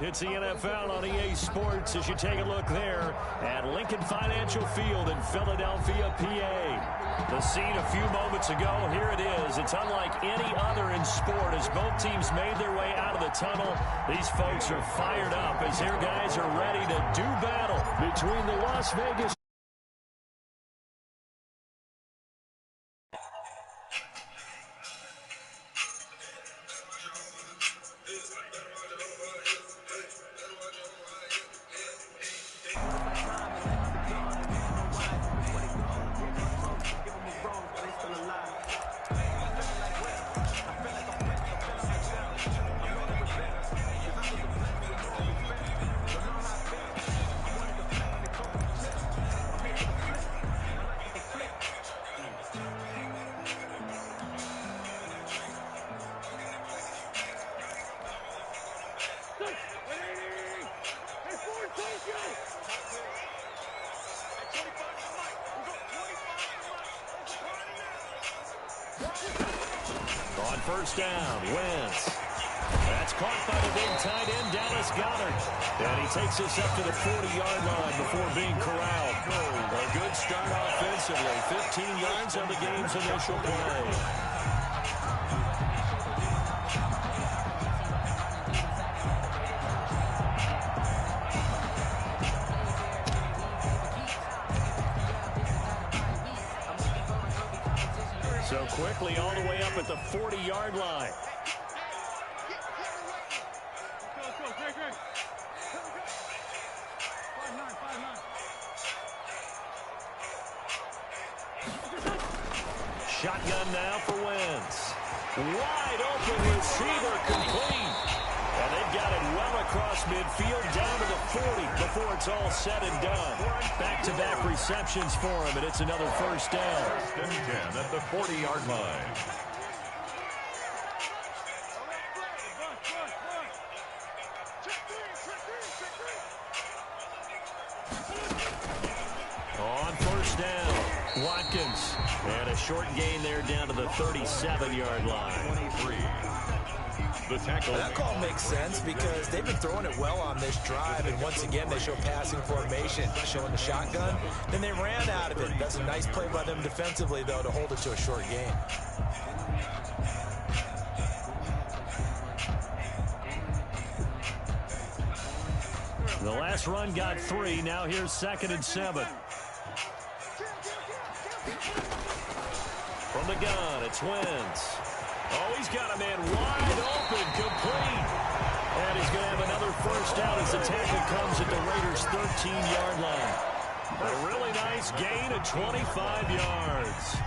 It's the NFL on EA Sports as you take a look there at Lincoln Financial Field in Philadelphia, PA. The scene a few moments ago, here it is. It's unlike any other in sport as both teams made their way out of the tunnel. These folks are fired up as their guys are ready to do battle between the Las Vegas on first down. Wentz. That's caught by the big tight end, Dallas Goedert. And he takes us up to the 40-yard line before being corralled. A good start offensively. 15 yards on the game's initial play. So quickly all the way up at the 40-yard line. Shotgun now for Wentz. Wide open receiver complete. And they've got it well across midfield down to the 40 before it's all said and done. Back-to-back receptions for him, and it's another first down. First and 10 at the 40-yard line. On first down, Watkins. And a short gain there down to the 37-yard line. 23. The tackle. That call makes sense because they've been throwing it well on this drive, and once again they show passing formation, showing the shotgun. Then they ran out of it. That's a nice play by them defensively, though, to hold it to a short gain. The last run got 3. Now here's 2nd and 7. From the gun, it's Wentz. Oh, he's got a man wide open, complete. And he's going to have another first down as the tackle comes at the Raiders' 13-yard line. A really nice gain of 25 yards.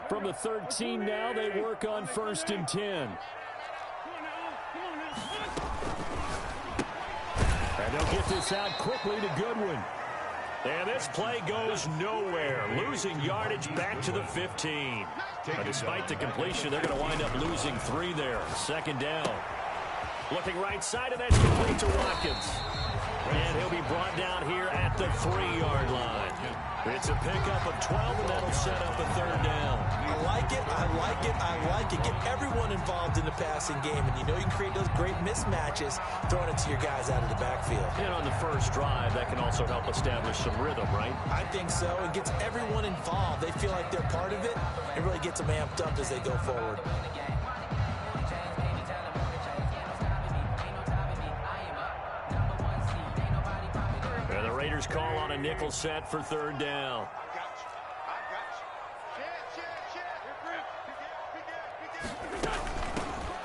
From the 13 now, they work on 1st and 10. And they'll get this out quickly to Goodwin. And this play goes nowhere. Losing yardage back to the 15. But despite the completion, they're going to wind up losing 3 there. 2nd down. Looking right side, and that's complete to Watkins. And he'll be brought down here at the 3-yard line. It's a pickup of 12, and that'll set up a 3rd down. I like it, I like it, I like it. Get everyone involved in the passing game, and you know you can create those great mismatches throwing it to your guys out of the backfield. And on the first drive, that can also help establish some rhythm, right? I think so. It gets everyone involved. They feel like they're part of it. It really gets them amped up as they go forward. And the Raiders call on a nickel set for 3rd down.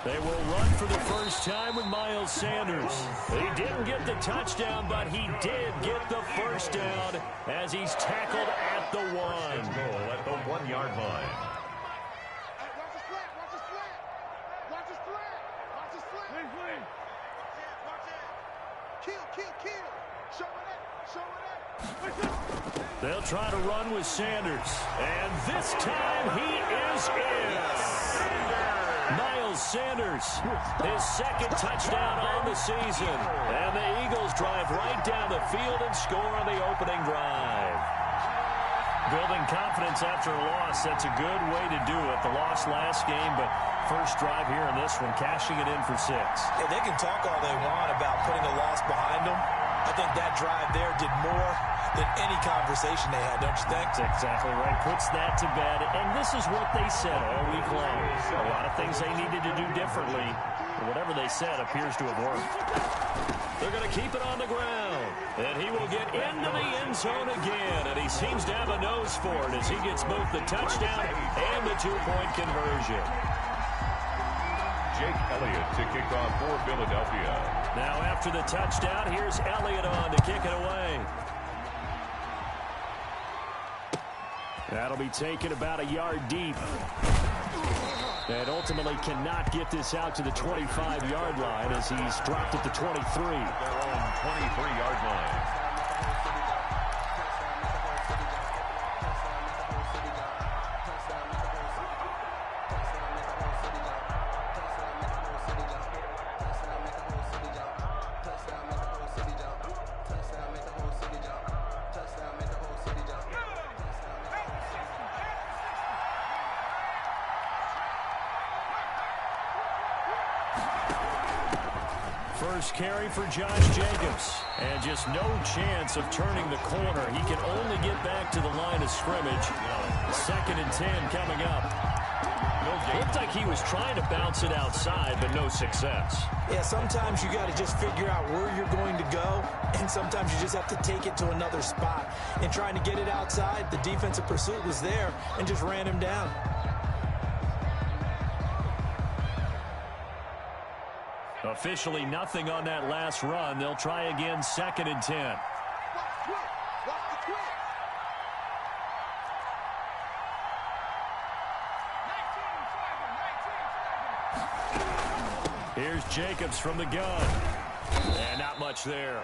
They will run for the first time with Miles Sanders. He didn't get the touchdown, but he did get the first down as he's tackled at the 1. Goal at the 1-yard line. They'll try to run with Sanders. And this time he is in. Miles Sanders, his second touchdown on the season. And the Eagles drive right down the field and score on the opening drive. Building confidence after a loss, that's a good way to do it. The loss last game, but first drive here in this one, cashing it in for 6. Hey, they can talk all they want about putting a loss behind them. I think that drive there did more than any conversation they had, don't you think? That's exactly right. Puts that to bed. And this is what they said all week long. A lot of things they needed to do differently. But whatever they said appears to have worked. They're going to keep it on the ground. And he will get into the end zone again. And he seems to have a nose for it as he gets both the touchdown and the 2-point conversion. Jake Elliott to kick off for Philadelphia. Now after the touchdown, here's Elliott on to kick it away. That'll be taken about a yard deep. And ultimately cannot get this out to the 25-yard line as he's dropped at the 23. Their own 23-yard line. First carry for Josh Jacobs. And just no chance of turning the corner. He can only get back to the line of scrimmage. 2nd and 10 coming up. Looked like he was trying to bounce it outside, but no success. Yeah, sometimes you got to just figure out where you're going to go, and sometimes you just have to take it to another spot. And trying to get it outside, the defensive pursuit was there and just ran him down. Officially nothing on that last run. They'll try again, 2nd and 10. Here's Jacobs from the gun. And not much there.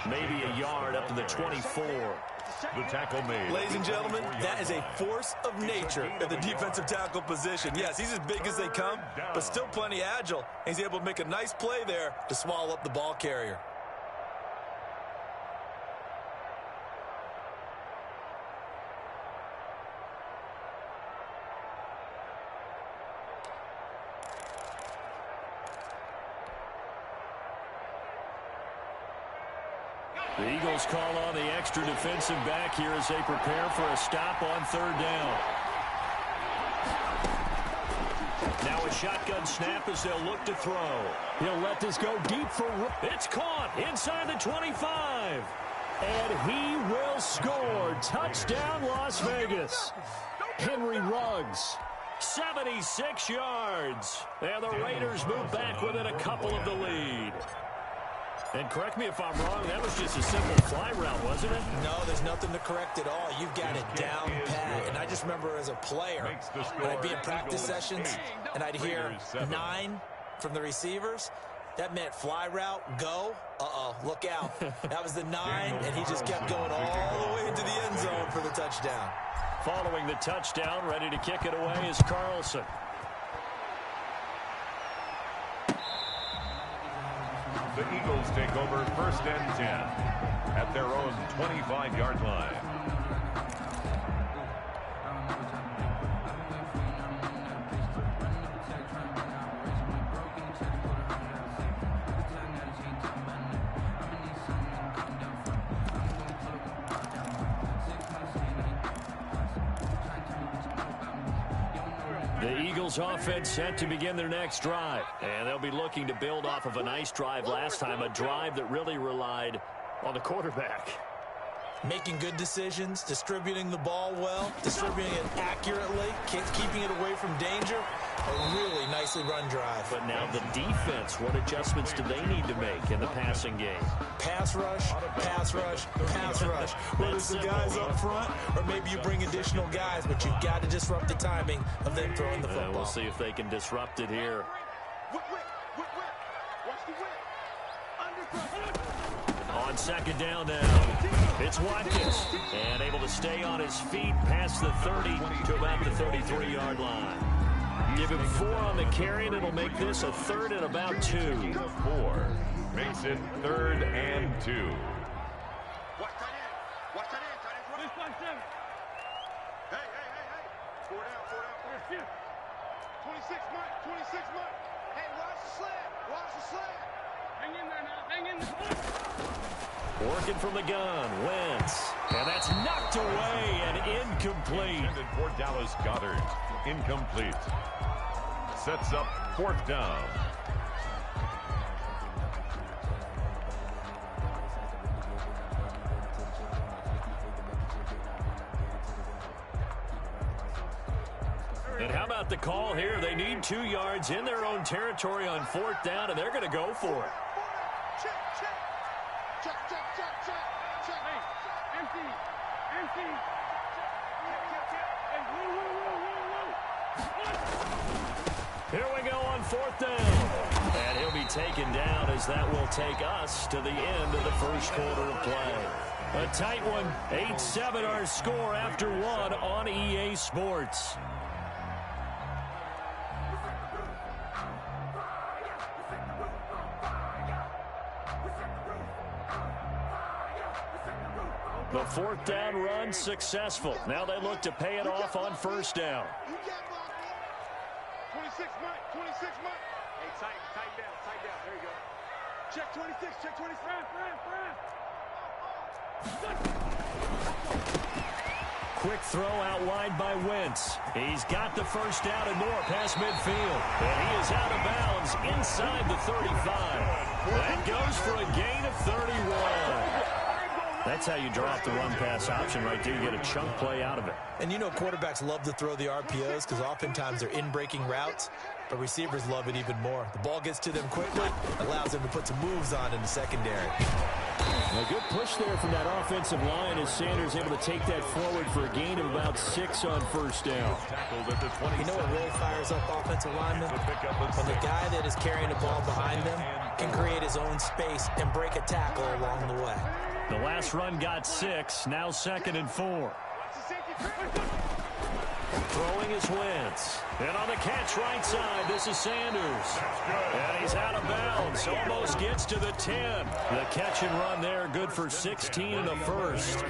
Maybe a yard up to the 24. The tackle made. Ladies and gentlemen, that is a force of nature at the defensive tackle position. Yes, he's as big as they come, but still plenty agile. He's able to make a nice play there to swallow up the ball carrier. The Eagles call on the extra defensive back here as they prepare for a stop on 3rd down. Now a shotgun snap as they'll look to throw. He'll let this go deep for... It's caught inside the 25. And he will score. Touchdown, Las Vegas. Henry Ruggs. 76 yards. And the Raiders move back within a couple of the lead. And correct me if I'm wrong, that was just a simple fly route, wasn't it? No, there's nothing to correct at all. You've got it down pat. And I just remember as a player, when I'd be in practice sessions, and I'd hear 9 from the receivers, that meant fly route, go. Look out. That was the 9, and he just kept going all the way into the end zone for the touchdown. Following the touchdown, ready to kick it away is Carlson. The Eagles take over 1st and 10 at their own 25-yard line. The Eagles offense set to begin their next drive. And they'll be looking to build off of a nice drive last time, a drive that really relied on the quarterback. Making good decisions, distributing the ball well, distributing it accurately, keeping it away from danger. A really nicely run drive. But now the defense, what adjustments do they need to make in the passing game? Pass rush, pass rush, pass rush. Whether it's the guys up front or maybe you bring additional guys, but you've got to disrupt the timing of them throwing the football. We'll see if they can disrupt it here. On second down now, it's Watkins. And able to stay on his feet past the 30 to about the 33-yard line. Give him 4 on the carry, and it'll make this a 3rd and about 2. 4 makes it 3rd and 2. Watch tight end. Watch tight end. Tight end. This one, 7. Hey. 4 down. 26 Mike. 26 Mike. Hey, watch the sled. Watch the sled. Hang in there now. Hang in there. Working from the gun, Wentz. And that's knocked away and incomplete. Intended for Dallas Goedert. Incomplete. Sets up 4th down. And how about the call here? They need 2 yards in their own territory on 4th down, and they're going to go for it. Check. Hey, empty. Here we go on 4th down. And he'll be taken down as that will take us to the end of the first quarter of play. A tight one. 8-7 our score after 1 on EA Sports. The 4th down run successful. Now they look to pay it off on 1st down. 26 Mike. Hey, tighten down. There you go. Check 26. Quick throw out wide by Wentz. He's got the 1st down and more past midfield. And he is out of bounds inside the 35. That goes for a gain of 31. That's how you draw up the run-pass option right there. You get a chunk play out of it. And you know quarterbacks love to throw the RPOs because oftentimes they're in-breaking routes, but receivers love it even more. The ball gets to them quickly, allows them to put some moves on in the secondary. A good push there from that offensive line as Sanders able to take that forward for a gain of about 6 on 1st down. You know what really fires up offensive linemen? When the guy that is carrying the ball behind them can create his own space and break a tackle along the way. The last run got 6, now 2nd and 4. Throwing is Wentz. And on the catch right side, this is Sanders. And he's out of bounds. Almost gets to the 10. The catch and run there, good for 16 in the first.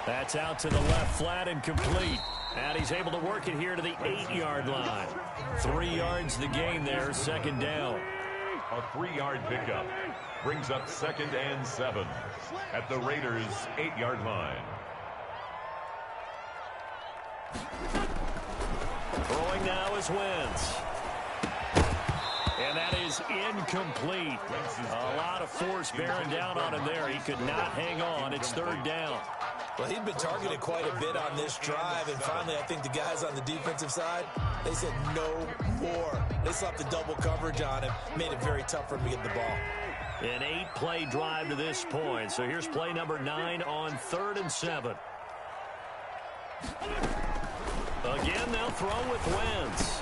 That's out to the left flat and complete. And he's able to work it here to the 8-yard line. 3 yards the gain there, 2nd down. A 3-yard pickup brings up 2nd and 7 at the Raiders' 8-yard line. Throwing now is Wentz. And that is incomplete. A lot of force bearing down on him there. He could not hang on. It's 3rd down. Well, he'd been targeted quite a bit on this drive, and finally I think the guys on the defensive side, they said no more. They slapped the double coverage on him, made it very tough for him to get the ball. An 8-play drive to this point. So here's play number 9 on 3rd and 7. Again, they'll throw with Wentz.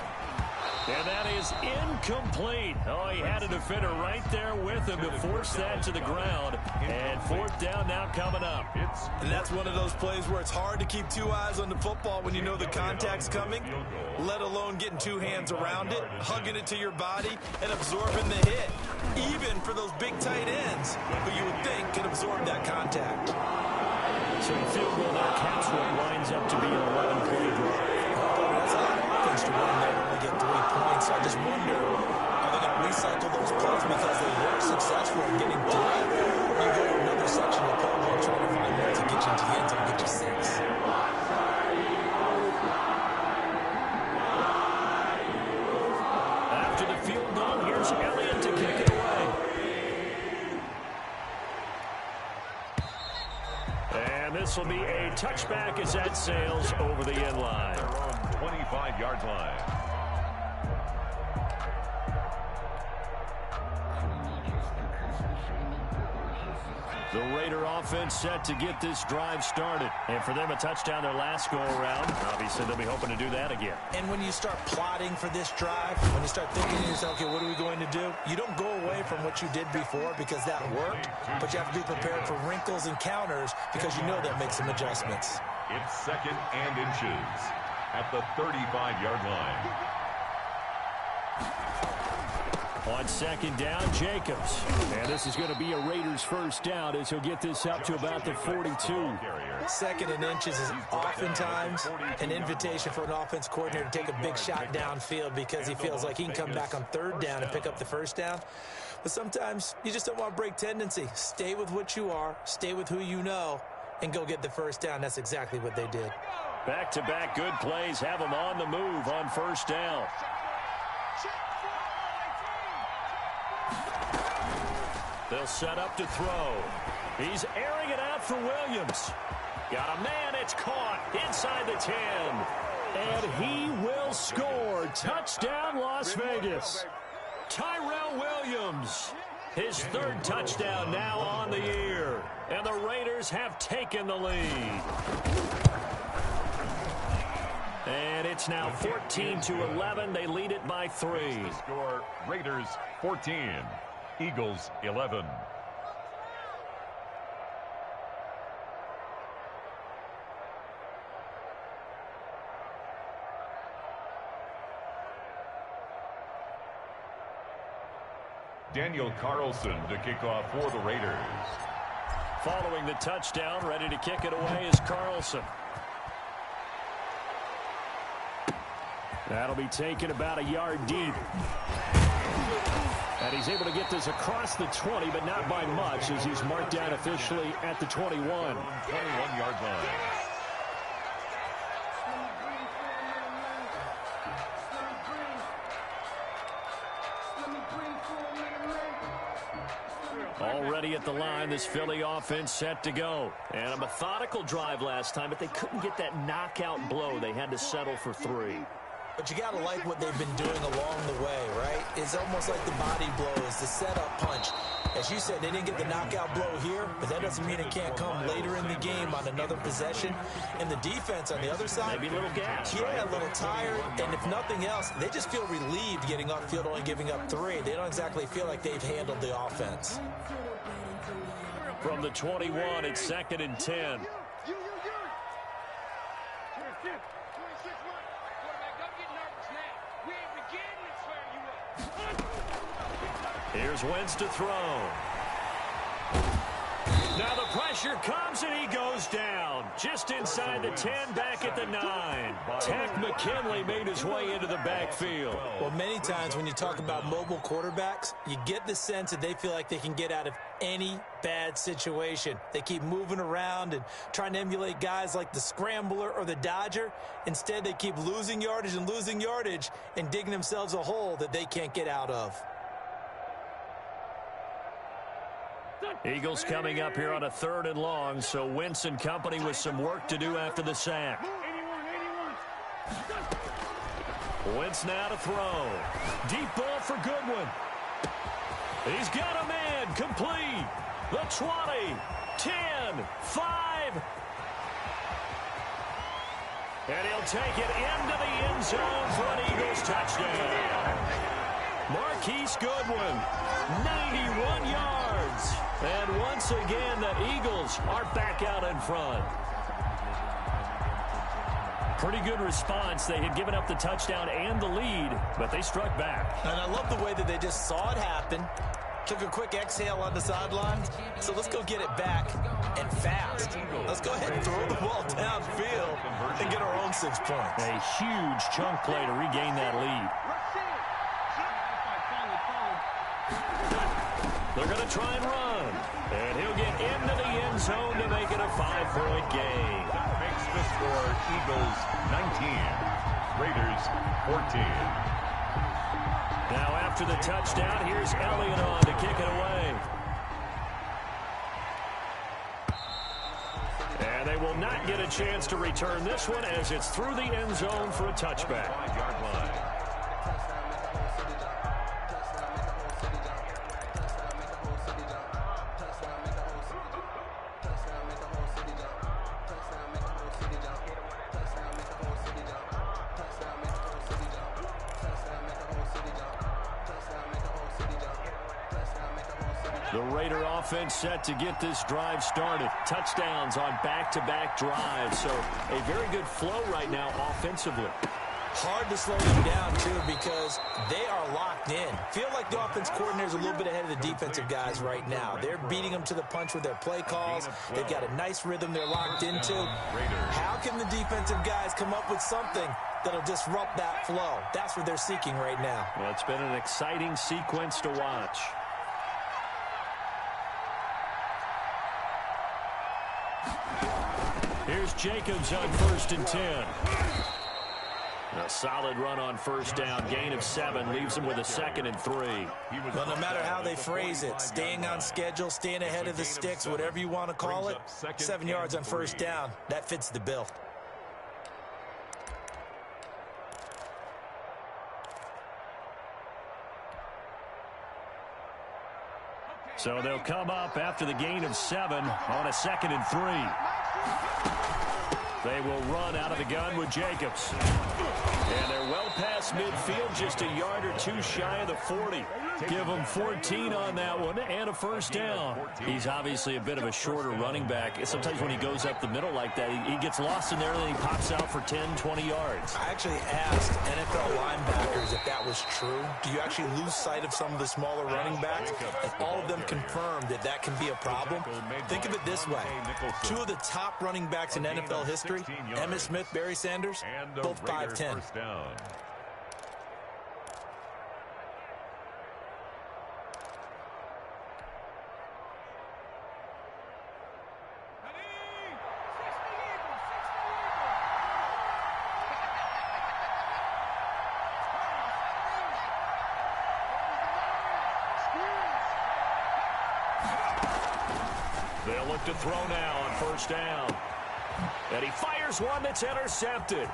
And that is incomplete. Oh, he had a defender right there with him to force that to the ground. And 4th down now coming up. And that's one of those plays where it's hard to keep 2 eyes on the football when you know the contact's coming, let alone getting 2 hands around it, hugging it to your body, and absorbing the hit, even for those big tight ends who you would think can absorb that contact. So the field goal now caps what winds up to be an 11-play drive. That's a lot of offense to run there and only get 3 points. I just wonder, are they going to recycle those plays because they were successful in getting 3? Or you go to another section of the playbook trying to find ways to get you into the end zone and get you 6. After the field goal, here's Elliott to kick it away. And this will be a touchback as that sails over the end line. 25-yard line. The Raider offense set to get this drive started. And for them, a touchdown their last go-around. Obviously, they'll be hoping to do that again. And when you start plotting for this drive, when you start thinking to yourself, okay, what are we going to do? You don't go away from what you did before because that worked, but you have to be prepared for wrinkles and counters because you know they'll make some adjustments. It's 2nd and inches at the 35-yard line. On 2nd down, Jacobs. And this is going to be a Raiders first down as he'll get this up to about the 42. 2nd and inches is oftentimes an invitation for an offense coordinator to take a big shot downfield because he feels like he can come back on 3rd down and pick up the 1st down. But sometimes you just don't want to break tendency. Stay with what you are, stay with who you know, and go get the 1st down. That's exactly what they did. Back-to-back good plays have them on the move on 1st down. They'll set up to throw. He's airing it out for Williams. Got a man, it's caught inside the 10. And he will score. Touchdown, Las Vegas. Tyrell Williams. His 3rd touchdown now on the year. And the Raiders have taken the lead. And it's now 14-11. They lead it by 3. Score Raiders 14. Eagles 11. Daniel Carlson to kick off for the Raiders. Following the touchdown, ready to kick it away is Carlson. That'll be taken about a yard deep. And he's able to get this across the 20, but not by much, as he's marked down officially at the 21. 21-yard line. Already at the line, this Philly offense set to go. And a methodical drive last time, but they couldn't get that knockout blow. They had to settle for 3. But you got to like what they've been doing along the way, right? It's almost like the body blows, the setup punch. As you said, they didn't get the knockout blow here, but that doesn't mean it can't come later in the game on another possession. And the defense on the other side, maybe a little gas, yeah, right? A little tired. And if nothing else, they just feel relieved getting off field, only giving up 3. They don't exactly feel like they've handled the offense. From the 21, it's 2nd and 10. Here's Wentz to throw. Now the pressure comes and he goes down. Just inside the 10, back at the 9. Tech McKinley made his way into the backfield. Well, many times when you talk about mobile quarterbacks, you get the sense that they feel like they can get out of any bad situation. They keep moving around and trying to emulate guys like the Scrambler or the Dodger. Instead, they keep losing yardage and digging themselves a hole that they can't get out of. Eagles coming up here on a 3rd and long, so Wentz and company with some work to do after the sack. Wentz now to throw. Deep ball for Goodwin. He's got a man, complete. The 20, 10, 5. And he'll take it into the end zone for an Eagles touchdown. Marquise Goodwin, 91 yards. And once again, the Eagles are back out in front. Pretty good response. They had given up the touchdown and the lead, but they struck back. And I love the way that they just saw it happen, took a quick exhale on the sideline. So let's go get it back and fast. Let's go ahead and throw the ball downfield and get our own 6 points. A huge chunk play to regain that lead. They're going to try and run. And he'll get into the end zone to make it a 5-point game. That makes the score Eagles 19, Raiders 14. Now after the touchdown, here's Elliott on to kick it away. And they will not get a chance to return this one as it's through the end zone for a touchback. 5-yard line. The Raider offense set to get this drive started. Touchdowns on back-to-back drives. So a very good flow right now offensively. Hard to slow them down, too, because they are locked in. Feel like the offense coordinator's a little bit ahead of the defensive guys right now. They're beating them to the punch with their play calls. They've got a nice rhythm they're locked into. How can the defensive guys come up with something that'll disrupt that flow? That's what they're seeking right now. Well, it's been an exciting sequence to watch. Here's Jacobs on 1st and 10. A solid run on first down. Gain of 7 leaves them with a 2nd and 3. Well, no matter how they phrase it, staying on schedule, staying ahead of the sticks, whatever you want to call it, 7 yards on first down, that fits the bill. So they'll come up after the gain of 7 on a 2nd and 3. They will run out of the gun with Jacobs. And they're well past midfield, just a yard or 2 shy of the 40. Give them 14 on that one and a first down. He's obviously a bit of a shorter running back. Sometimes when he goes up the middle like that, he gets lost in there and then he pops out for 10, 20 yards. I actually asked NFL linebackers if that was true. Do you actually lose sight of some of the smaller running backs? And all of them confirmed that that can be a problem. Think of it this way. 2 of the top running backs in NFL history, Emmitt Smith, Barry Sanders, both 5'10". They'll look to throw now on first down. And he fires one that's intercepted.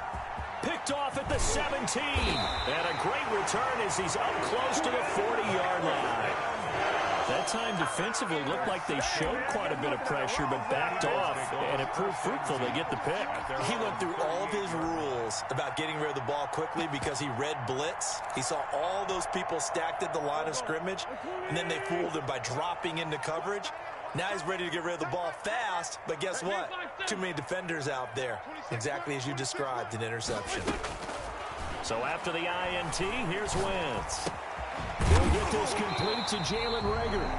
Picked off at the 17. And a great return as he's up close to the 40-yard line. That time defensively looked like they showed quite a bit of pressure but backed off, and it proved fruitful. They get the pick. He went through all of his rules about getting rid of the ball quickly because he read blitz. He saw all those people stacked at the line of scrimmage, and then they fooled him by dropping into coverage. Now he's ready to get rid of the ball fast, but guess what? Too many defenders out there. Exactly as you described, an interception. So after the INT, here's Wentz. They'll get this complete to Jalen Reagor.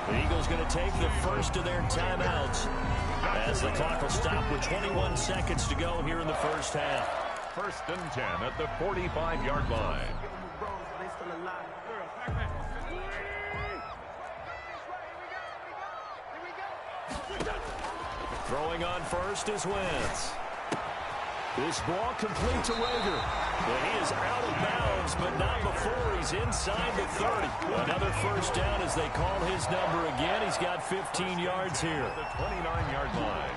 The Eagles going to take the first of their timeouts as the clock will stop with 21 seconds to go here in the first half. 1st and 10 at the 45-yard line. Throwing on first is Wentz. This ball complete to Reagor. And he is out of bounds, but not before he's inside the 30. Another first down as they call his number again. He's got 15 yards here. The 29-yard line.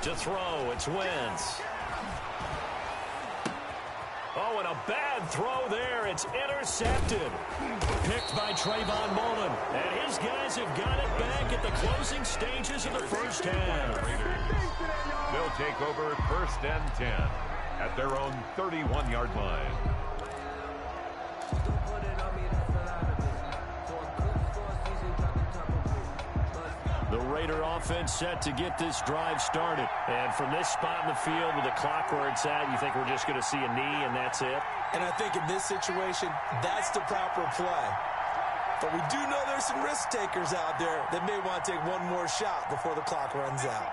To throw, it's Wentz. Oh, and a bad throw there. It's intercepted. Picked by Trayvon Mullen. And his guys have got it back at the closing stages of the first half. They'll take over 1st and 10 at their own 31-yard line. The Raider offense set to get this drive started. And from this spot in the field with the clock where it's at, you think we're just going to see a knee and that's it? And I think in this situation, that's the proper play. But we do know there's some risk takers out there that may want to take one more shot before the clock runs out.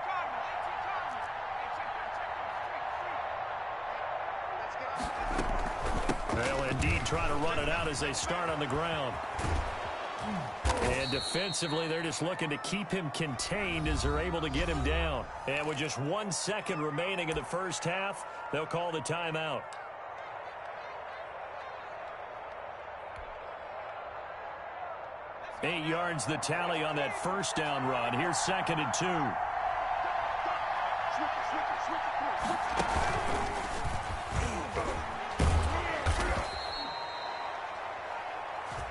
They'll indeed try to run it out as they start on the ground. And defensively, they're just looking to keep him contained as they're able to get him down. And with just 1 second remaining in the first half, they'll call the timeout. Eight yards the tally on that first down run. Here's 2nd and 2.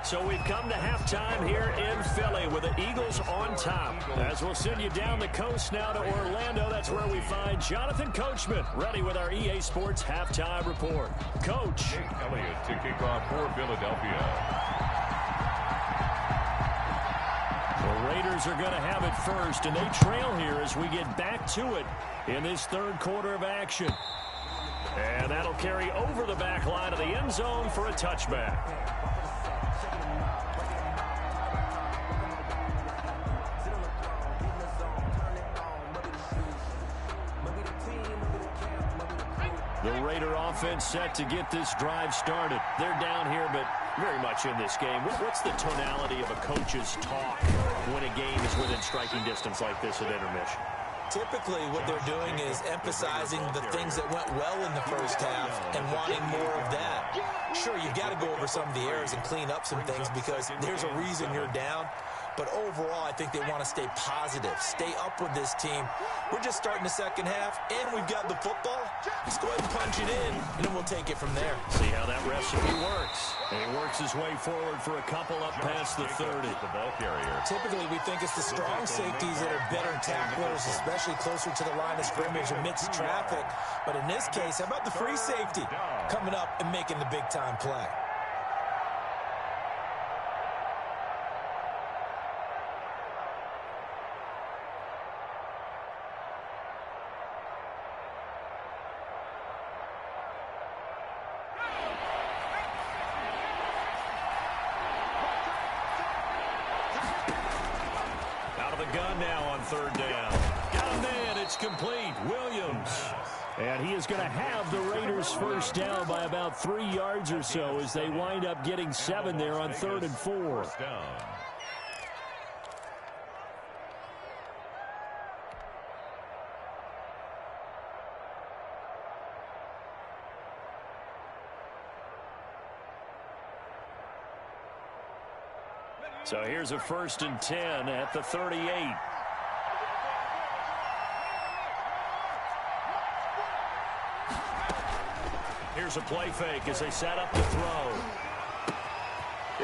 So we've come to halftime here in Philly with the Eagles on top. As we'll send you down the coast now to Orlando, that's where we find Jonathan Coachman ready with our EA Sports halftime report. Coach. Jake Elliott to kick off for Philadelphia. The Raiders are going to have it first, and they trail here as we get back to it in this third quarter of action. And that'll carry over the back line of the end zone for a touchback. The Raider offense set to get this drive started. They're down here, but very much in this game. What's the tonality of a coach's talk when a game is within striking distance like this at intermission? Typically, what they're doing is emphasizing the things that went well in the first half and wanting more of that. Sure, you've got to go over some of the errors and clean up some things because there's a reason you're down. But overall, I think they want to stay positive, stay up with this team. We're just starting the second half, and we've got the football. Let's go ahead and punch it in, and then we'll take it from there. See how that recipe works. And he works his way forward for a couple up past the 30. The ball carrier. Typically, we think it's the strong safeties that are better tacklers, especially closer to the line of scrimmage amidst traffic. But in this case, how about the free safety coming up and making the big-time play? Gun now on third down. Got a man. It's complete. Williams. And he is going to have the Raiders first down by about 3 yards or so as they wind up getting 7 there on 3rd and 4. First down. So here's a 1st and 10 at the 38. Here's a play fake as they set up the throw.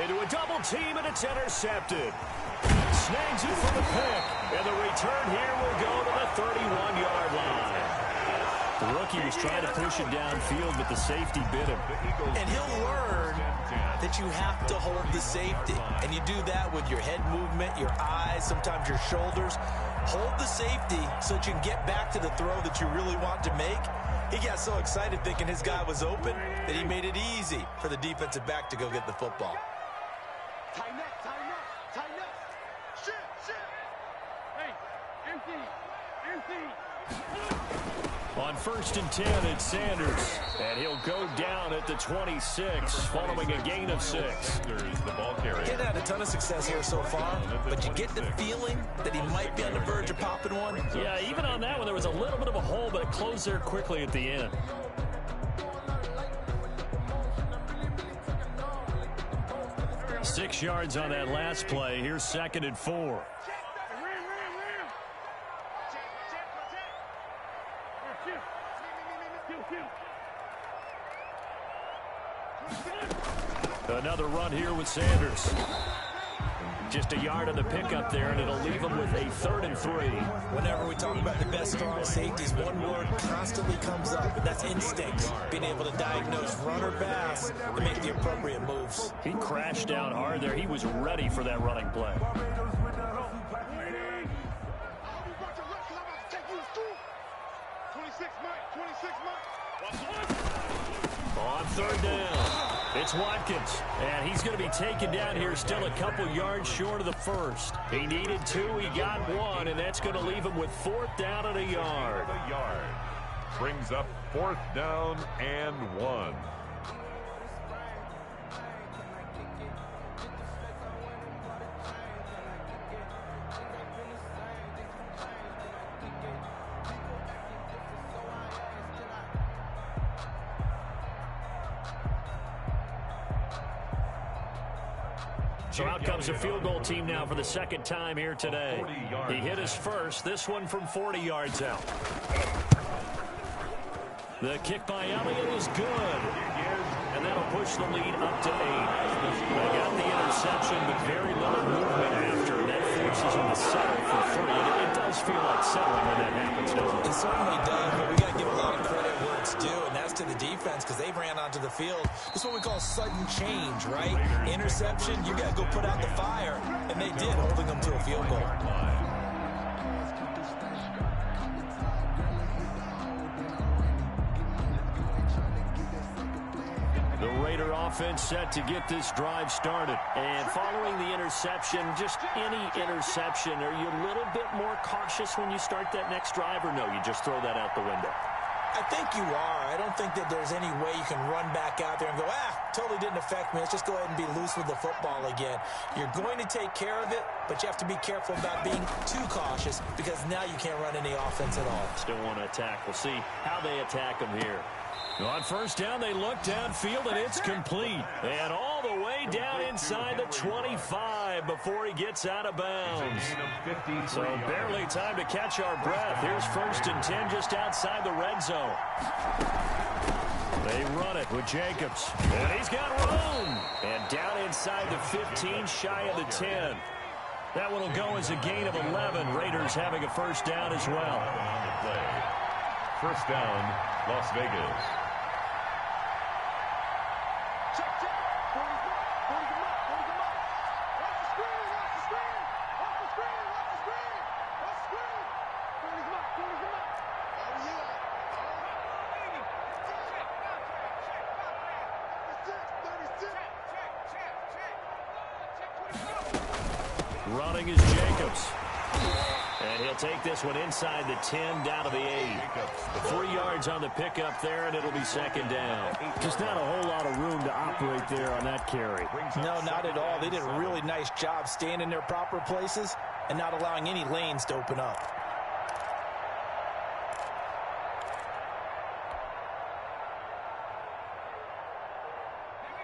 Into a double team, and it's intercepted. Snags it for the pick, and the return here will go to the 31-yard line. The rookie was trying to push it downfield, but the safety bit him. And he'll learn that you have to hold the safety. And you do that with your head movement, your eyes, sometimes your shoulders. Hold the safety so that you can get back to the throw that you really want to make. He got so excited thinking his guy was open that he made it easy for the defensive back to go get the football. Tighten up, tighten up, tighten up. Shit. Hey, empty. On 1st and 10, it's Sanders. And he'll go down at the 26, following a gain of 6. There's the ball carrier. He's had a ton of success here so far, but you get the feeling that he might be on the verge of popping one. Yeah, even on that one, there was a little bit of a hole, but it closed there quickly at the end. Six yards on that last play. Here's 2nd and 4. Another run here with Sanders. Just a yard on the pickup there, and it'll leave him with a 3rd and 3. Whenever we talk about the best strong safeties, one word constantly comes up, and that's instinct. Being able to diagnose run or pass and make the appropriate moves. He crashed down hard there. He was ready for that running play. On 3rd down. It's Watkins, and he's going to be taken down here still a couple yards short of the 1st. He needed 2, he got 1, and that's going to leave him with 4th down and a yard. Brings up 4th down and 1. So out comes a field goal team now for the 2nd time here today. He hit his first, this one from 40 yards out. The kick by Elliott is good. And that'll push the lead up to 8. They got the interception, but very little movement after. And that forces them to settle for 3. And it does feel like settling when that happens, doesn't it? It certainly does, but we got to give a lot of credit where it's due, and that's to the defense because they ran onto the field. This is what we call sudden change, right? Interception, you got to go put out the fire, and they did, holding them to a field goal. The Raider offense set to get this drive started. And following the interception, just any interception, are you a little bit more cautious when you start that next drive, or no, you just throw that out the window? I think you are. I don't think that there's any way you can run back out there and go, totally didn't affect me. Let's just go ahead and be loose with the football again. You're going to take care of it, but you have to be careful about being too cautious because now you can't run any offense at all. Still want to attack. We'll see how they attack them here. On first down, they look downfield, and it's complete. And all the way down inside the 25 before he gets out of bounds. So barely time to catch our breath. Here's 1st and 10 just outside the red zone. They run it with Jacobs. And he's got room. And down inside the 15, shy of the 10. That one will go as a gain of 11. Raiders having a first down as well. First down, Las Vegas. Running is Jacobs. And he'll take this one inside the 10 down to the 8. 3 yards on the pickup there, and it'll be 2nd down. Just not a whole lot of room to operate there on that carry. No, not at all. They did a really nice job staying in their proper places and not allowing any lanes to open up.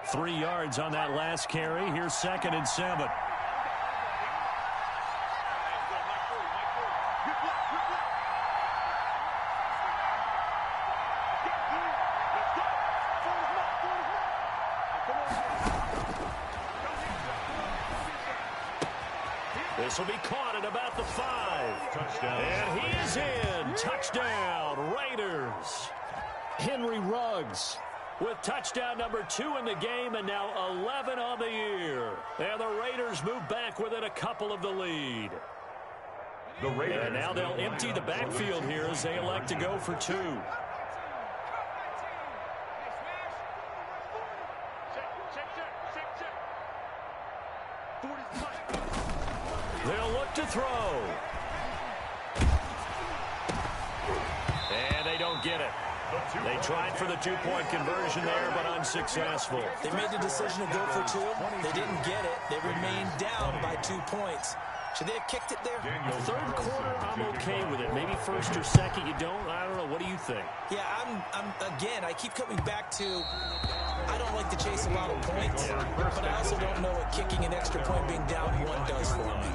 Three yards on that last carry. Here's 2nd and 7. This will be caught at about the 5. Touchdown. And he is in. Touchdown, Raiders. Henry Ruggs with touchdown number 2 in the game, and now 11 on the year. And the Raiders move back within a couple of the lead. The Raiders. And now they'll empty the backfield here as they elect to go for 2. They'll look to throw. And they don't get it. They tried for the 2-point conversion there, but unsuccessful. They made the decision to go for 2. They didn't get it. They remained down by 2 points. Should they have kicked it there? Third quarter, I'm okay with it. Maybe 1st or 2nd, you don't. I don't know. What do you think? Yeah, again, I keep coming back to I don't like to chase a lot of points, but I also don't know what kicking an extra point being down 1 does for me.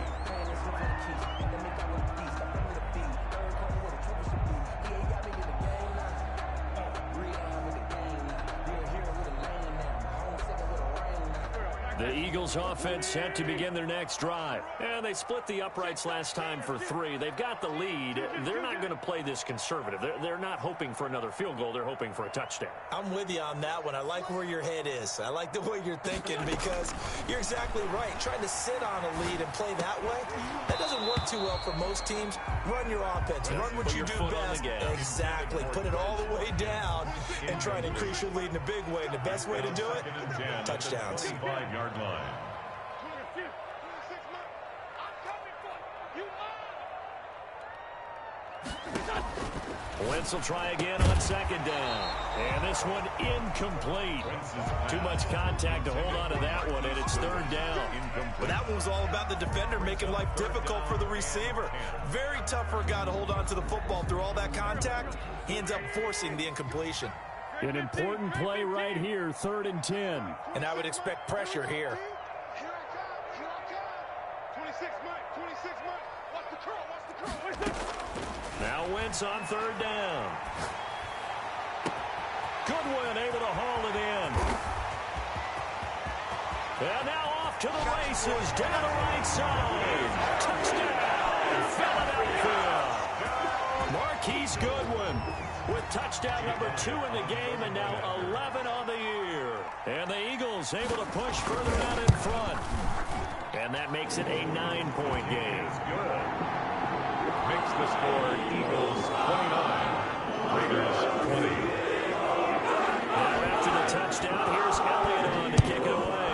The Eagles offense set to begin their next drive. And they split the uprights last time for 3. They've got the lead. They're not going to play this conservative. They're not hoping for another field goal. They're hoping for a touchdown. I'm with you on that one. I like where your head is. I like the way you're thinking because you're exactly right. Trying to sit on a lead and play that way, that doesn't work too well for most teams. Run your offense. Run what you do best. Exactly. Put it all the way down and try to increase your lead in a big way. And the best way to do it, touchdowns. 5-yard line. Wentz will try again on 2nd down. And this one incomplete. Too much contact to hold on to that one, and it's 3rd down. Well, that one was all about the defender making life difficult for the receiver. Very tough for a guy to hold on to the football through all that contact. He ends up forcing the incompletion. An important play right here, 3rd and 10. And I would expect pressure here. Here I come. 26 Mike. 26 Mike. Watch the curl. Watch the curl. Now Wentz on 3rd down. Goodwin able to haul it in. And now off to the races, down the right side. Touchdown, Philadelphia. Marquise Goodwin with touchdown number 2 in the game and now 11 on the year. And the Eagles able to push further out in front. And that makes it a 9-point game. Good. Makes the score Eagles 29, Raiders 20. And after the touchdown, here's Elliott on to kick it away.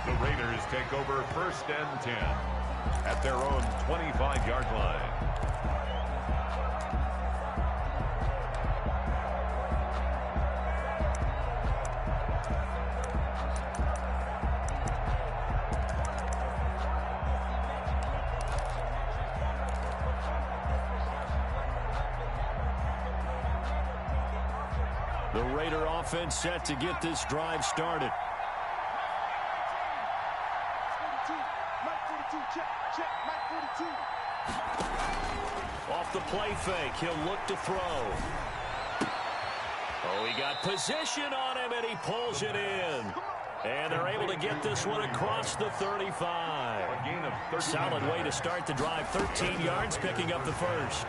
The Raiders take over 1st and 10 at their own 25-yard line. The Raider offense set to get this drive started. Off the play fake, he'll look to throw. Oh, he got position on him, and he pulls it in. And they're able to get this one across the 35. A gain of 13. Solid way to start the drive. 13 yards, picking up the first.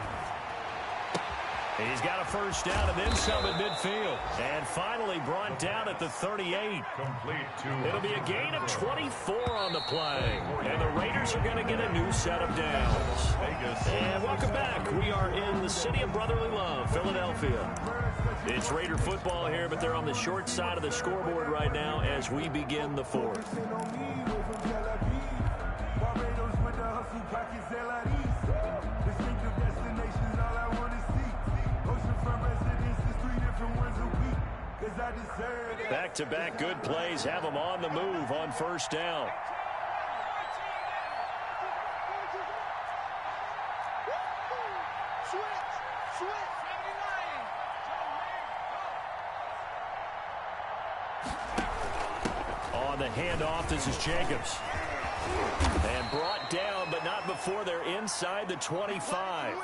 He's got a first down and then some at midfield. And finally brought down at the 38. Complete to... It'll be a gain of 24 on the play. And the Raiders are going to get a new set of downs. And welcome back. We are in the city of brotherly love, Philadelphia. It's Raider football here, but they're on the short side of the scoreboard right now as we begin the fourth. Back-to-back good plays have them on the move on first down. On the handoff, this is Jacobs. And brought down, but not before they're inside the 25.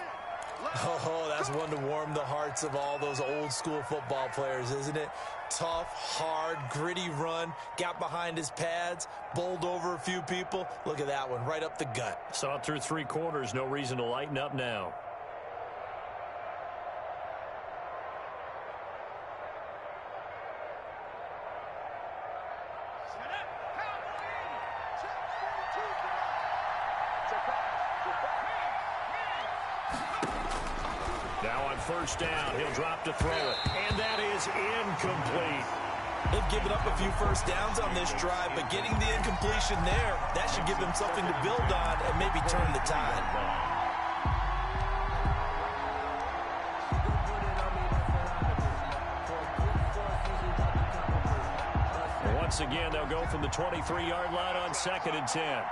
Oh, that's one to warm the hearts of all those old school football players, isn't it? Tough, hard, gritty run, got behind his pads, bowled over a few people. Look at that one, right up the gut. Saw it through 3 quarters, no reason to lighten up now. Now on first down, he'll drop to throw it. And that is incomplete. They've given up a few first downs on this drive, but getting the incompletion there, that should give them something to build on and maybe turn the tide. Once again, they'll go from the 23-yard line on 2nd and 10.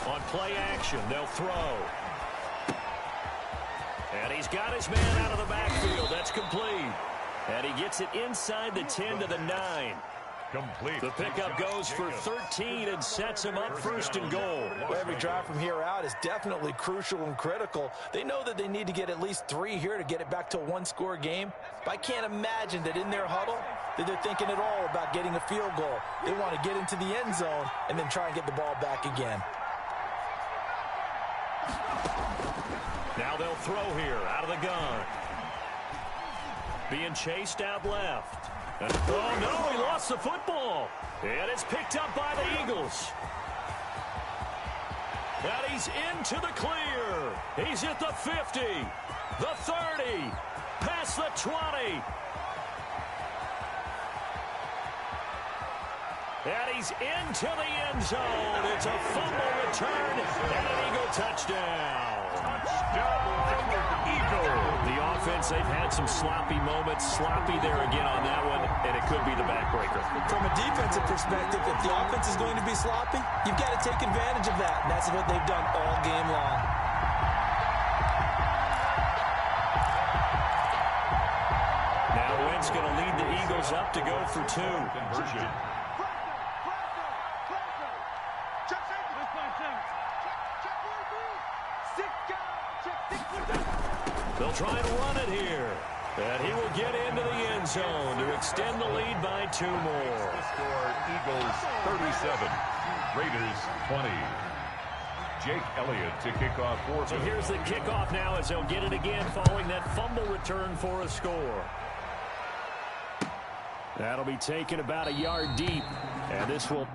On play action, they'll throw. And he's got his man out of the backfield. That's complete. And he gets it inside the 10 to the 9. Complete. The pickup goes for 13 and sets him up 1st and goal. Well, every drive from here out is definitely crucial and critical. They know that they need to get at least 3 here to get it back to a 1-score game. But I can't imagine that in their huddle that they're thinking at all about getting a field goal. They want to get into the end zone and then try and get the ball back again. Now they'll throw here out of the gun. Being chased out left. Oh, no, he lost the football. And it's picked up by the Eagles. And he's into the clear. He's at the 50, the 30, past the 20. And he's into the end zone. It's a fumble return and an Eagle touchdown. The offense, they've had some sloppy moments. Sloppy there again on that one, and it could be the backbreaker. From a defensive perspective, if the offense is going to be sloppy, you've got to take advantage of that, and that's what they've done all game long. Now Wentz going to lead the Eagles up to go for 2. Conversion. They'll try and run it here. And he will get into the end zone to extend the lead by 2 more. The score, Eagles 37, Raiders 20. Jake Elliott to kick off for. So here's the kickoff now as they'll get it again following that fumble return for a score. That'll be taken about a yard deep. And this will